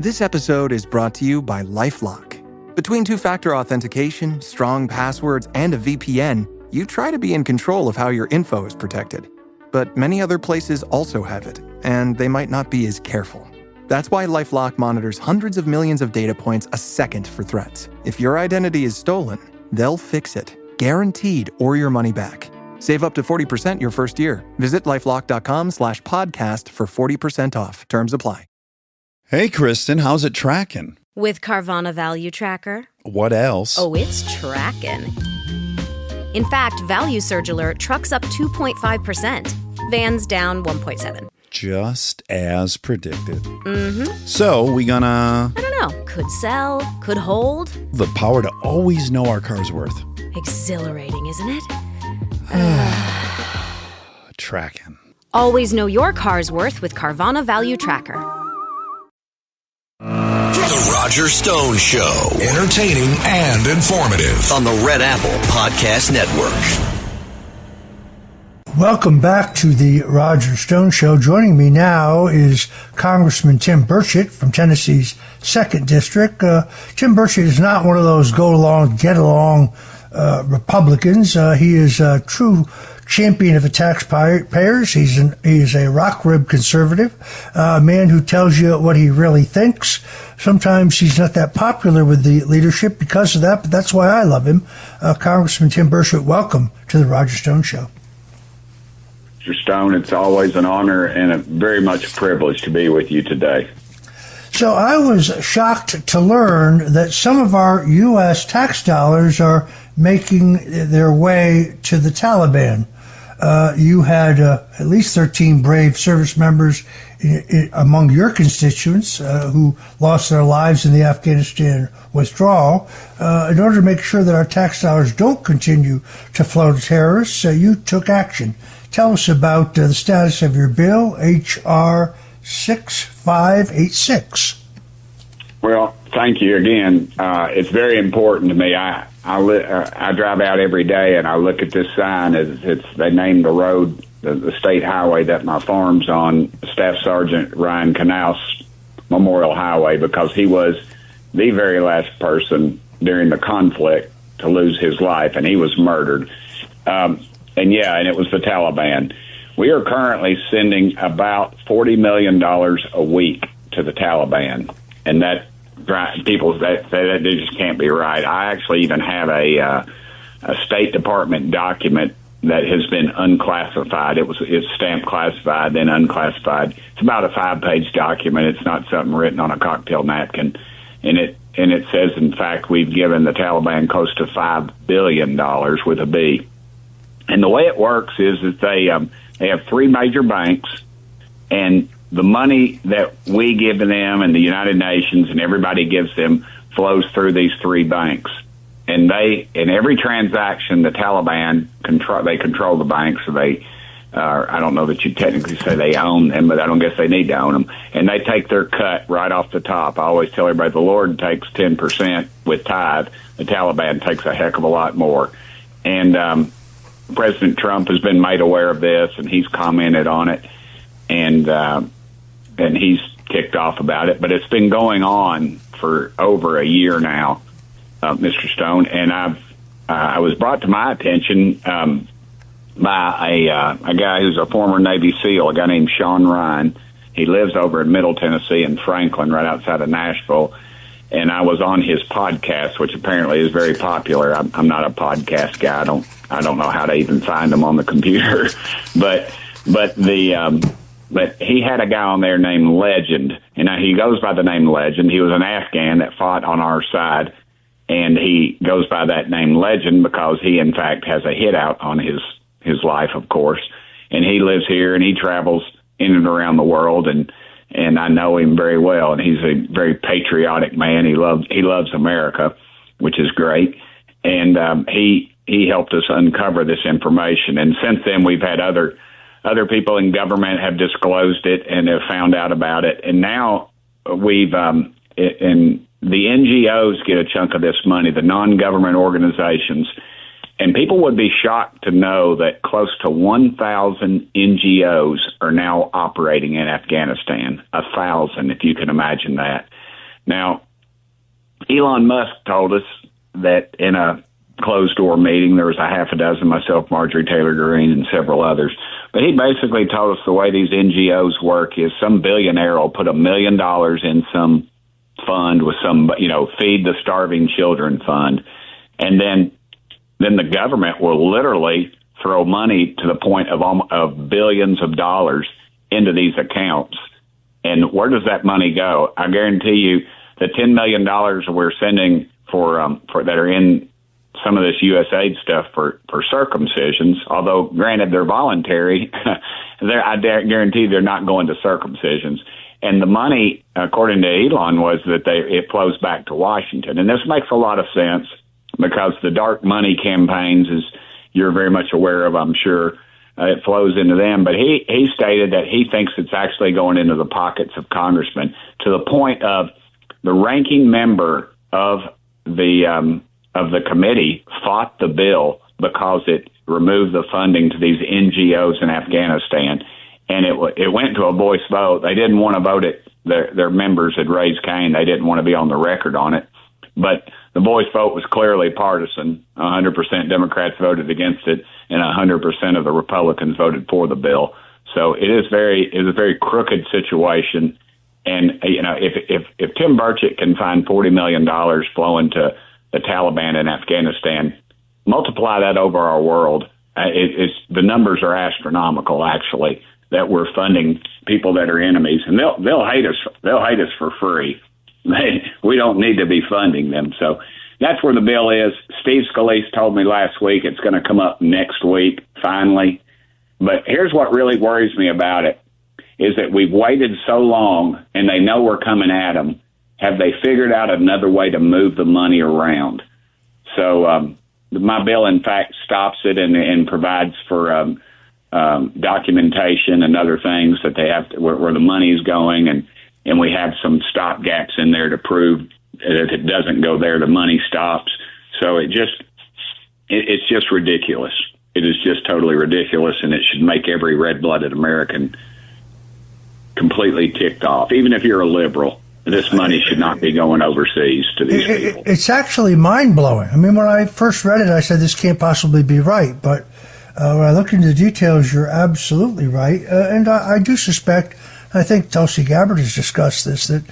This episode is brought to you by LifeLock. Between two-factor authentication, strong passwords, and a VPN, you try to be in control of how your info is protected. But many other places also have it, and they might not be as careful. That's why LifeLock monitors hundreds of millions of data points a second for threats. If your identity is stolen, they'll fix it, guaranteed, or your money back. Save up to 40% your first year. Visit LifeLock.com/podcast for 40% off. Terms apply. Hey, Kristen, how's it tracking? With Carvana Value Tracker. What else? Oh, it's tracking. In fact, Value Surge Alert trucks up 2.5%. Vans down 1.7%. Just as predicted. Mm-hmm. So, we gonna... I don't know. Could sell, could hold. The power to always know our car's worth. Exhilarating, isn't it? Tracking. Always know your car's worth with Carvana Value Tracker. The Roger Stone Show. Entertaining and informative on the Red Apple Podcast Network. Welcome back to the Roger Stone Show. Joining me now is Congressman Tim Burchett from Tennessee's 2nd District. Tim Burchett is not one of those go-along, get-along Republicans. He is a true champion of the taxpayers. He is a rock-ribbed conservative, a man who tells you what he really thinks. Sometimes he's not that popular with the leadership because of that, but that's why I love him. Congressman Tim Burchett, welcome to the Roger Stone Show. Mr. Stone, it's always an honor and a very much a privilege to be with you today. So I was shocked to learn that some of our U.S. tax dollars are making their way to the Taliban. You had at least 13 brave service members among your constituents who lost their lives in the Afghanistan withdrawal. In order to make sure that our tax dollars don't continue to flow to terrorists, you took action. Tell us about the status of your bill, H.R. 6586. Well, thank you again. It's very important to me. I drive out every day and I look at this sign. They named the road, the state highway that my farm's on, Staff Sergeant Ryan Knauss Memorial Highway, because he was the very last person during the conflict to lose his life, and he was murdered. And it was the Taliban. We are currently sending about $40 million a week to the Taliban, and that people that they just can't be right. I actually even have a State Department document that has been unclassified. It's stamped classified, then unclassified. It's about a 5-page document. It's not something written on a cocktail napkin, and it says, in fact, we've given the Taliban close to $5 billion with a B. And the way it works is that they have 3 major banks, and the money that we give to them and the United Nations and everybody gives them flows through these 3 banks. And in every transaction, the Taliban control the banks. So I don't know that you technically say they own them, but I don't guess they need to own them. And they take their cut right off the top. I always tell everybody the Lord takes 10% with tithe. The Taliban takes a heck of a lot more. And President Trump has been made aware of this, and he's commented on it, and he's ticked off about it. But it's been going on for over a year now, Mr. Stone, and I was brought to my attention by a guy who's a former Navy SEAL, a guy named Sean Ryan. He lives over in Middle Tennessee in Franklin, right outside of Nashville. And I was on his podcast, which apparently is very popular. I'm not a podcast guy. I don't know how to even find them on the computer, but he had a guy on there named Legend, and he goes by the name Legend. He was an Afghan that fought on our side, and he goes by that name Legend because he, in fact, has a hit out on his life, of course. And he lives here, and he travels in and around the world, and I know him very well, and he's a very patriotic man. He loves America, which is great. And he helped us uncover this information. And since then, we've had other people in government have disclosed it and have found out about it. And now we've and the NGOs get a chunk of this money, the non-government organizations. And people would be shocked to know that close to 1,000 NGOs are now operating in Afghanistan. 1,000, if you can imagine that. Now, Elon Musk told us that in a closed-door meeting, there was a half a dozen, myself, Marjorie Taylor Greene, and several others. But he basically told us the way these NGOs work is some billionaire will put $1 million in some fund with some, feed the starving children fund. And then the government will literally throw money to the point of billions of dollars into these accounts. And where does that money go? I guarantee you the $10 million we're sending for that are in some of this USAID stuff for circumcisions, although granted they're voluntary, I guarantee they're not going to circumcisions. And the money, according to Elon, was that it flows back to Washington. And this makes a lot of sense because the dark money campaigns, as you're very much aware of, I'm sure, it flows into them. But he stated that he thinks it's actually going into the pockets of congressmen to the point of the ranking member of the committee fought the bill because it removed the funding to these NGOs in Afghanistan. And it went to a voice vote. They didn't want to vote it. Their members had raised Cain. They didn't want to be on the record on it. But the voice vote was clearly partisan. 100% Democrats voted against it, and 100% of the Republicans voted for the bill. So it is a very crooked situation. And if Tim Burchett can find $40 million flowing to the Taliban in Afghanistan, multiply that over our world. The numbers are astronomical, actually, that we're funding people that are enemies, and they'll hate us. They'll hate us for free. We don't need to be funding them. So that's where the bill is. Steve Scalise told me last week it's going to come up next week, finally. But here's what really worries me about it, is that we've waited so long, and they know we're coming at them. Have they figured out another way to move the money around? So my bill, in fact, stops it and provides for documentation and other things that they have to, where the money is going, and we have some stop gaps in there to prove that if it doesn't go there, the money stops. So it's just ridiculous. It is just totally ridiculous, and it should make every red-blooded American completely ticked off, even if you're a liberal. This money should not be going overseas to these people. It's actually mind-blowing. I mean, when I first read it, I said, this can't possibly be right. But when I looked into the details, you're absolutely right. And I do suspect, I think Tulsi Gabbard has discussed this, that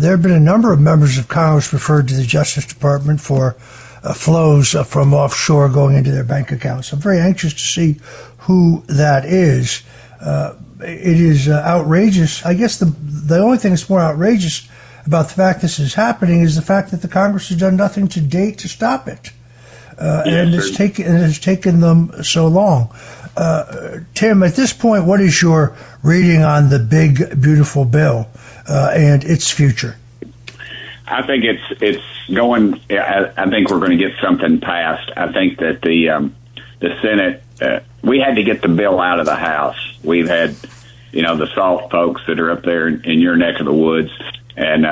there have been a number of members of Congress referred to the Justice Department for flows from offshore going into their bank accounts. I'm very anxious to see who that is. It is outrageous. I guess the only thing that's more outrageous about the fact this is happening is the fact that the Congress has done nothing to date to stop it. And it has taken them so long. Tim, at this point, what is your reading on the big, beautiful bill and its future? I think it's going. I think we're going to get something passed. I think that the Senate. We had to get the bill out of the House. We've had, the SALT folks that are up there in your neck of the woods, and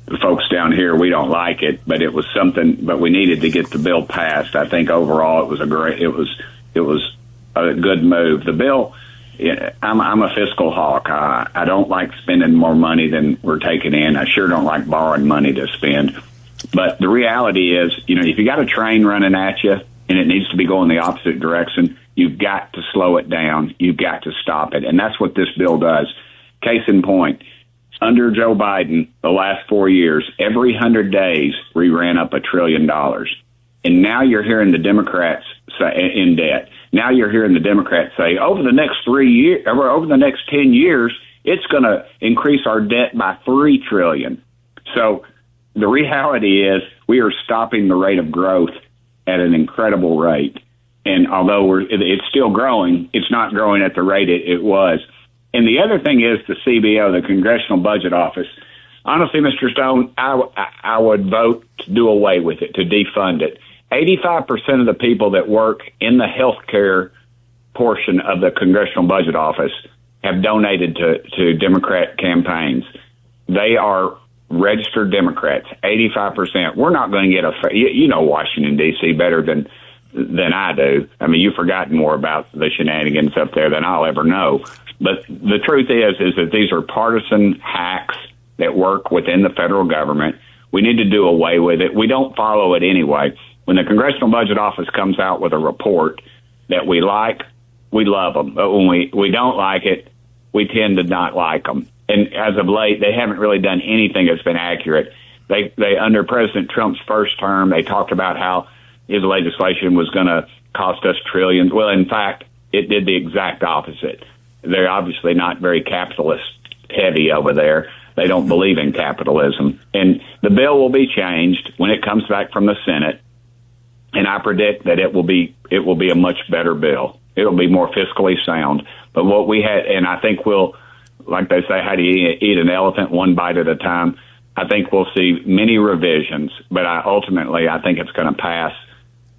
the folks down here. We don't like it, but it was something. But we needed to get the bill passed. I think overall it was a good move. The bill. I'm a fiscal hawk. I don't like spending more money than we're taking in. I sure don't like borrowing money to spend. But the reality is, if you got a train running at you and it needs to be going the opposite direction, you've got to slow it down. You've got to stop it. And that's what this bill does. Case in point, under Joe Biden, the last 4 years, every 100 days, we ran up $1 trillion. And now you're hearing the Democrats say in debt. Now you're hearing the Democrats say over the next 3 years, or over the next 10 years, it's going to increase our debt by $3 trillion. So the reality is we are stopping the rate of growth at an incredible rate. And although it's still growing, it's not growing at the rate it was. And the other thing is the CBO, the Congressional Budget Office. Honestly, Mr. Stone, I would vote to do away with it, to defund it. 85% of the people that work in the healthcare portion of the Congressional Budget Office have donated to Democrat campaigns. They are registered Democrats, 85%. We're not going to get Washington, D.C. better than I do. I mean, you've forgotten more about the shenanigans up there than I'll ever know. But the truth is that these are partisan hacks that work within the federal government. We need to do away with it. We don't follow it anyway. When the Congressional Budget Office comes out with a report that we like, we love them. But when we don't like it, we tend to not like them. And as of late, they haven't really done anything that's been accurate. They under President Trump's first term, they talked about how his legislation was going to cost us trillions. Well, in fact, it did the exact opposite. They're obviously not very capitalist heavy over there. They don't believe in capitalism. And the bill will be changed when it comes back from the Senate. And I predict that it will be a much better bill. It'll be more fiscally sound. But what we had, and I think we'll, like they say, how do you eat an elephant one bite at a time? I think we'll see many revisions, but ultimately I think it's going to pass,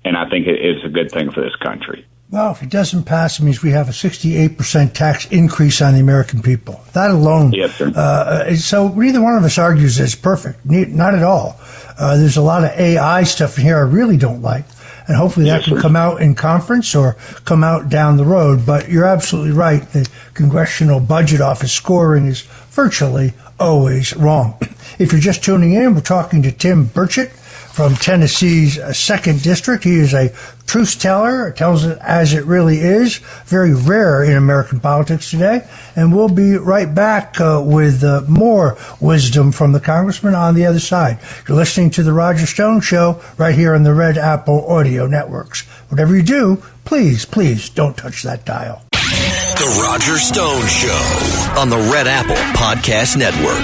and I think it is a good thing for this country. Well, if it doesn't pass, it means we have a 68% tax increase on the American people. That alone. Yes, sir. So neither one of us argues that it's perfect. Not at all. There's a lot of AI stuff in here I really don't like. And hopefully that can come out in conference or come out down the road. But you're absolutely right. The Congressional Budget Office scoring is virtually always wrong. If you're just tuning in, we're talking to Tim Burchett from Tennessee's 2nd District. He is a truth teller, tells it as it really is, very rare in American politics today. And we'll be right back with more wisdom from the Congressman on the other side. You're listening to The Roger Stone Show right here on the Red Apple Audio Networks. Whatever you do, please, please don't touch that dial. The Roger Stone Show on the Red Apple Podcast Network.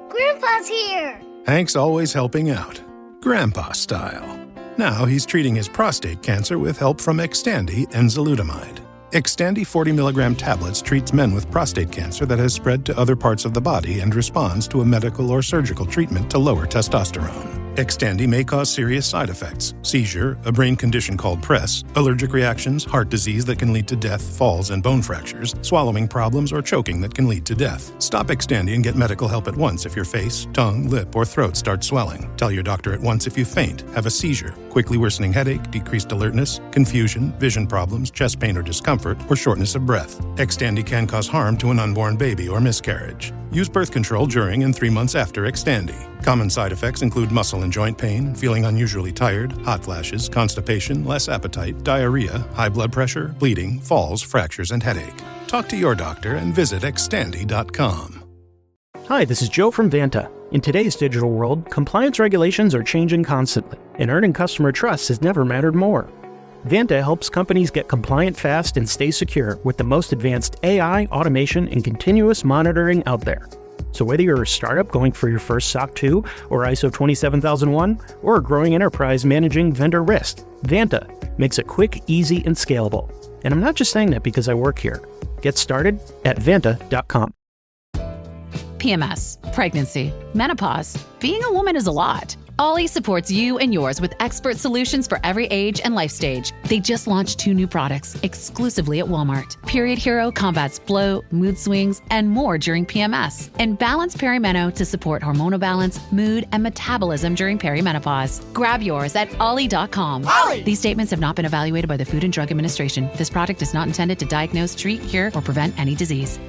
Grandpa's here. Hank's always helping out, Grandpa style. Now he's treating his prostate cancer with help from Xtandi enzalutamide. Xtandi 40 milligram tablets treats men with prostate cancer that has spread to other parts of the body and responds to a medical or surgical treatment to lower testosterone. Xtandi may cause serious side effects: seizure, a brain condition called PRESS, allergic reactions, heart disease that can lead to death, falls and bone fractures, swallowing problems, or choking that can lead to death. Stop Xtandi and get medical help at once if your face, tongue, lip, or throat starts swelling. Tell your doctor at once if you faint, have a seizure, quickly worsening headache, decreased alertness, confusion, vision problems, chest pain or discomfort, or shortness of breath. Xtandi can cause harm to an unborn baby or miscarriage. Use birth control during and 3 months after Xtandi. Common side effects include muscle and joint pain, feeling unusually tired, hot flashes, constipation, less appetite, diarrhea, high blood pressure, bleeding, falls, fractures, and headache. Talk to your doctor and visit Xtandi.com. Hi, this is Joe from Vanta. In today's digital world, compliance regulations are changing constantly, and earning customer trust has never mattered more. Vanta helps companies get compliant fast and stay secure with the most advanced AI, automation, and continuous monitoring out there. So whether you're a startup going for your first SOC 2 or ISO 27001, or a growing enterprise managing vendor risk, Vanta makes it quick, easy, and scalable. And I'm not just saying that because I work here. Get started at Vanta.com. PMS, pregnancy, menopause. Being a woman is a lot. Ollie supports you and yours with expert solutions for every age and life stage. They just launched 2 new products exclusively at Walmart. Period Hero combats bloat, mood swings, and more during PMS. And Balance Perimeno to support hormonal balance, mood, and metabolism during perimenopause. Grab yours at Ollie.com. Ollie! These statements have not been evaluated by the Food and Drug Administration. This product is not intended to diagnose, treat, cure, or prevent any disease.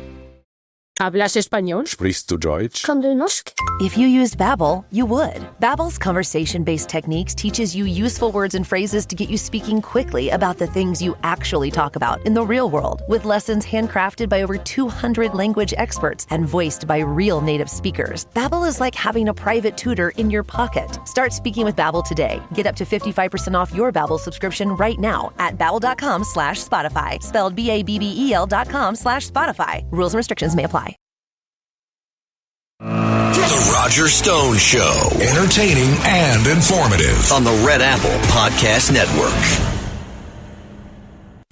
¿Hablas español? Sprichst du Deutsch? Kann du Norsk? If you used Babbel, you would. Babbel's conversation-based techniques teaches you useful words and phrases to get you speaking quickly about the things you actually talk about in the real world, with lessons handcrafted by over 200 language experts and voiced by real native speakers. Babbel is like having a private tutor in your pocket. Start speaking with Babbel today. Get up to 55% off your Babbel subscription right now at babbel.com/Spotify. Spelled BABBEL.com/Spotify. Rules and restrictions may apply. The Roger Stone Show. Entertaining and informative on the Red Apple Podcast Network.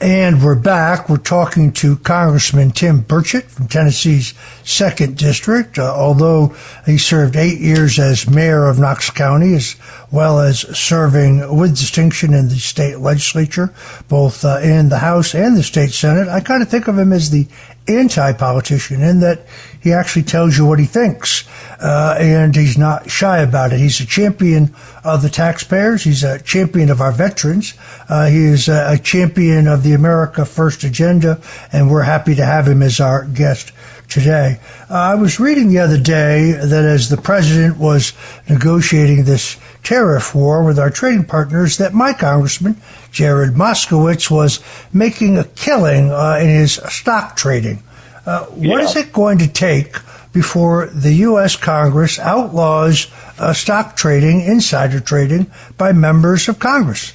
And we're back. We're talking to Congressman Tim Burchett from Tennessee's 2nd District. Although he served 8 years as mayor of Knox County, his well as serving with distinction in the state legislature, both in the House and the state Senate. I kind of think of him as the anti-politician in that he actually tells you what he thinks, and he's not shy about it. He's a champion of the taxpayers. He's a champion of our veterans. He is a champion of the America First agenda, and we're happy to have him as our guest today. I was reading the other day that as the president was negotiating this tariff war with our trading partners, that my congressman, Jared Moskowitz, was making a killing in his stock trading. What is it going to take before the U.S. Congress outlaws stock trading, insider trading, by members of Congress?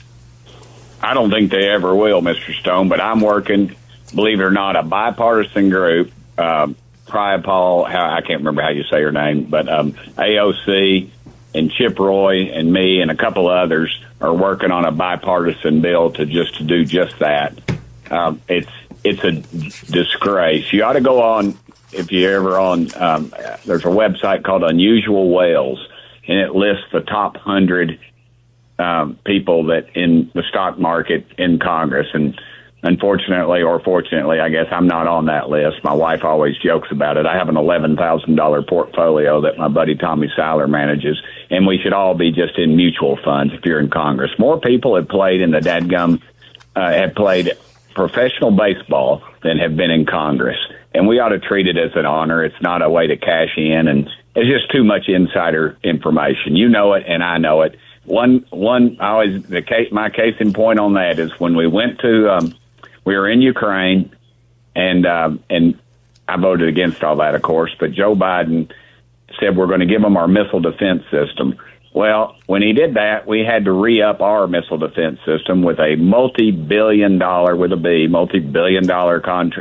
I don't think they ever will, Mr. Stone, but I'm working, believe it or not, a bipartisan group, Paul, I can't remember how you say her name, but AOC and Chip Roy and me and a couple others are working on a bipartisan bill to do just that. It's a disgrace. You ought to go on, if you're ever on, there's a website called Unusual Whales, and it lists the top 100 people that in the stock market in Congress. And unfortunately, or fortunately, I guess I'm not on that list. My wife always jokes about it. I have an $11,000 portfolio that my buddy Tommy Seiler manages, and we should all be just in mutual funds if you're in Congress. More people have played in the have played professional baseball than have been in Congress. And we ought to treat it as an honor. It's not a way to cash in, and it's just too much insider information. You know it, and I know it. My case in point on that is when we went to, we were in Ukraine, and I voted against all that, of course, but Joe Biden said we're going to give them our missile defense system. Well, when he did that, we had to re-up our missile defense system with a multi-billion dollar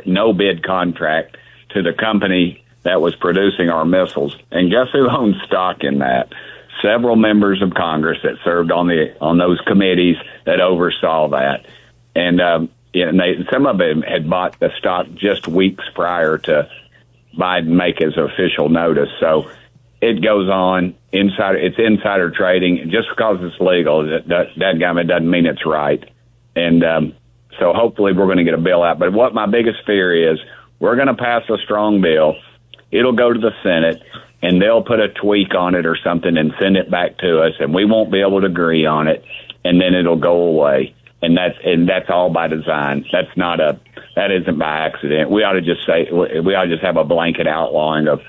no-bid contract to the company that was producing our missiles. And guess who owns stock in that? Several members of Congress that served on those committees that oversaw that. And some of them had bought the stock just weeks prior to Biden make his official notice. So it goes on. It's insider trading. Just because it's legal, that doesn't mean it's right. And so hopefully we're going to get a bill out. But what my biggest fear is, we're going to pass a strong bill. It'll go to the Senate, and they'll put a tweak on it or something and send it back to us, and we won't be able to agree on it, and then it'll go away. And that's all by design. That isn't by accident. We ought to just have a blanket outlawing of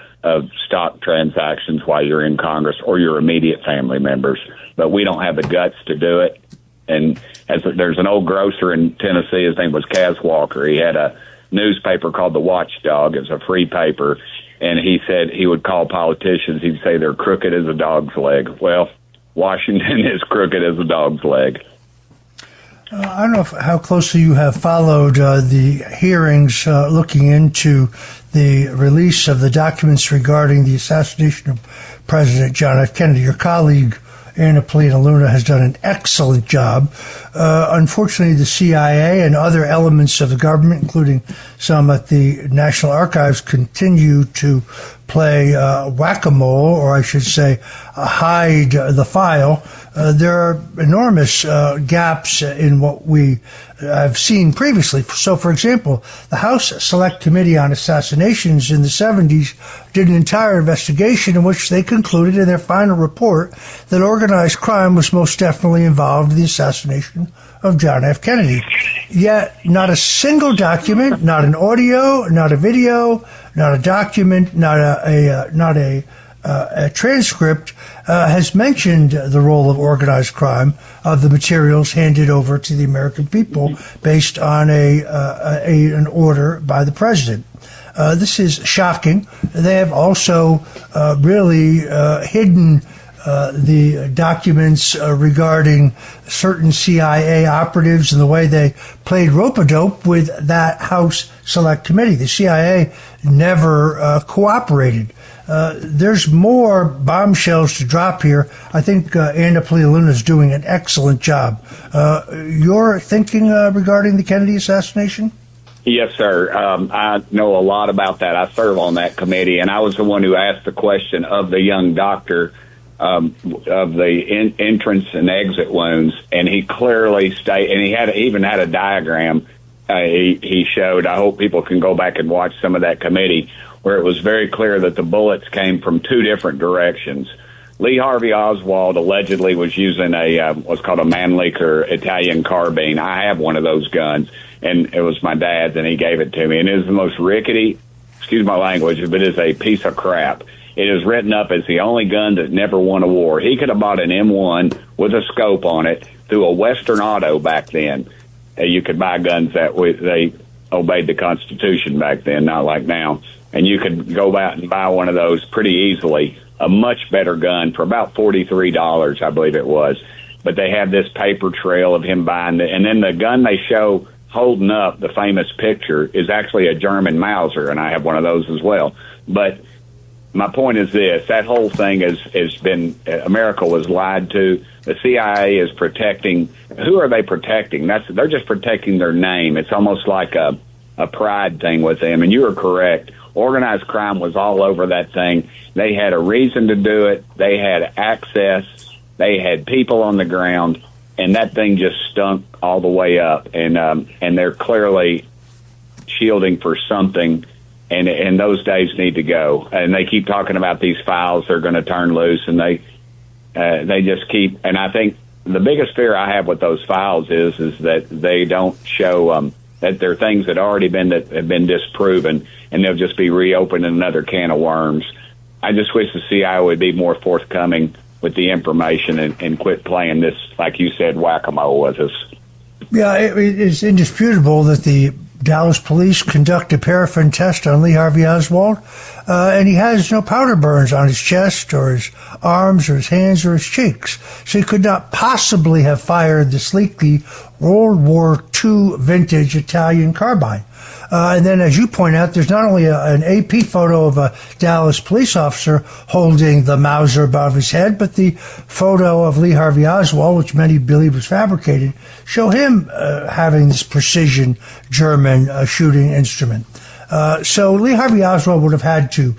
stock transactions while you're in Congress or your immediate family members. But we don't have the guts to do it. And there's an old grocer in Tennessee, his name was Kaz Walker. He had a newspaper called The Watchdog. It's a free paper. And he said he would call politicians, he'd say they're crooked as a dog's leg. Well, Washington is crooked as a dog's leg. I don't know how closely you have followed the hearings looking into the release of the documents regarding the assassination of President John F. Kennedy. Your colleague, Anna Polina Luna, has done an excellent job. Unfortunately, the CIA and other elements of the government, including some at the National Archives, continue to play whack-a-mole, or I should say hide the file. There are enormous gaps in what we have seen previously. So, for example, the House Select Committee on Assassinations in the 70s did an entire investigation in which they concluded in their final report that organized crime was most definitely involved in the assassination of John F. Kennedy. Yet, not a single document, not an audio, not a video, not a document, not a transcript has mentioned the role of organized crime of the materials handed over to the American people based on an order by the president. This is shocking. They have also really hidden the documents regarding certain CIA operatives and the way they played rope-a-dope with that House Select Committee. The CIA never cooperated. There's more bombshells to drop here. I think Anna Polina Luna is doing an excellent job. Your thinking regarding the Kennedy assassination? Yes, sir. I know a lot about that. I serve on that committee, and I was the one who asked the question of the young doctor of the entrance and exit wounds, and he clearly stated, and he even had a diagram he showed. I hope people can go back and watch some of that committee, where it was very clear that the bullets came from two different directions. Lee Harvey Oswald allegedly was using what's called a Mannlicher Italian carbine. I have one of those guns, and it was my dad's, and he gave it to me. And it is the most rickety, excuse my language, but it is a piece of crap. It is written up as the only gun that never won a war. He could have bought an M1 with a scope on it through a Western Auto back then. You could buy guns that they obeyed the Constitution back then, not like now. And you could go out and buy one of those pretty easily, a much better gun for about $43, I believe it was. But they have this paper trail of him buying it. And then the gun they show holding up, the famous picture, is actually a German Mauser, and I have one of those as well. But my point is this: that whole thing has been, America was lied to. The CIA is protecting. Who are they protecting? They're just protecting their name. It's almost like a pride thing with them. And you are correct. Organized crime was all over that thing. They had a reason to do it. They had access. They had people on the ground, and that thing just stunk all the way up. And they're clearly shielding for something. And those days need to go. And they keep talking about these files they're going to turn loose, and they just keep. And I think the biggest fear I have with those files is that they don't show that they're things that have been disproven, and they'll just be reopening another can of worms. I just wish the CIA would be more forthcoming with the information and quit playing this, like you said, whack-a-mole with us. Yeah, it is indisputable that the Dallas police conduct a paraffin test on Lee Harvey Oswald, and he has no powder burns on his chest or his arms or his hands or his cheeks. So he could not possibly have fired the sleekly World War II vintage Italian carbine. And then, as you point out, there's not only an AP photo of a Dallas police officer holding the Mauser above his head, but the photo of Lee Harvey Oswald, which many believe was fabricated, show him having this precision German shooting instrument. So Lee Harvey Oswald would have had to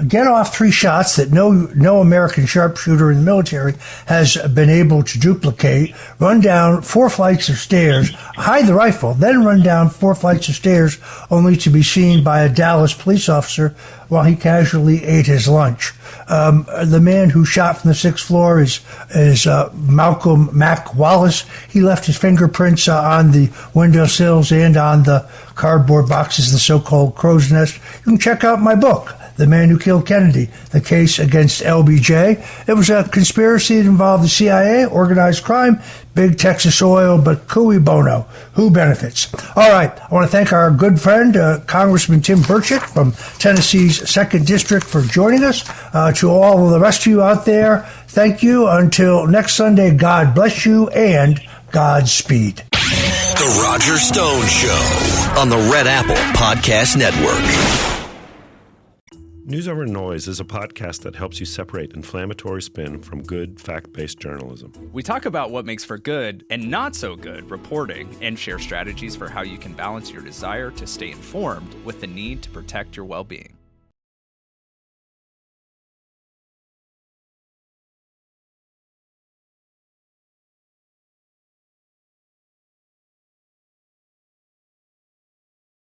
get off 3 shots that no American sharpshooter in the military has been able to duplicate, run down 4 flights of stairs, hide the rifle, then run down 4 flights of stairs, only to be seen by a Dallas police officer while he casually ate his lunch. The man who shot from the 6th floor is Malcolm Mac Wallace. He left his fingerprints on the windowsills and on the cardboard boxes, the so-called crow's nest. You can check out my book, The Man Who Killed Kennedy, The Case Against LBJ. It was a conspiracy that involved the CIA, organized crime, big Texas oil, but cui bono. Who benefits? All right. I want to thank our good friend, Congressman Tim Burchett from Tennessee's 2nd District for joining us. To all of the rest of you out there, thank you. Until next Sunday, God bless you and Godspeed. The Roger Stone Show on the Red Apple Podcast Network. News Over Noise is a podcast that helps you separate inflammatory spin from good, fact-based journalism. We talk about what makes for good and not so good reporting and share strategies for how you can balance your desire to stay informed with the need to protect your well-being.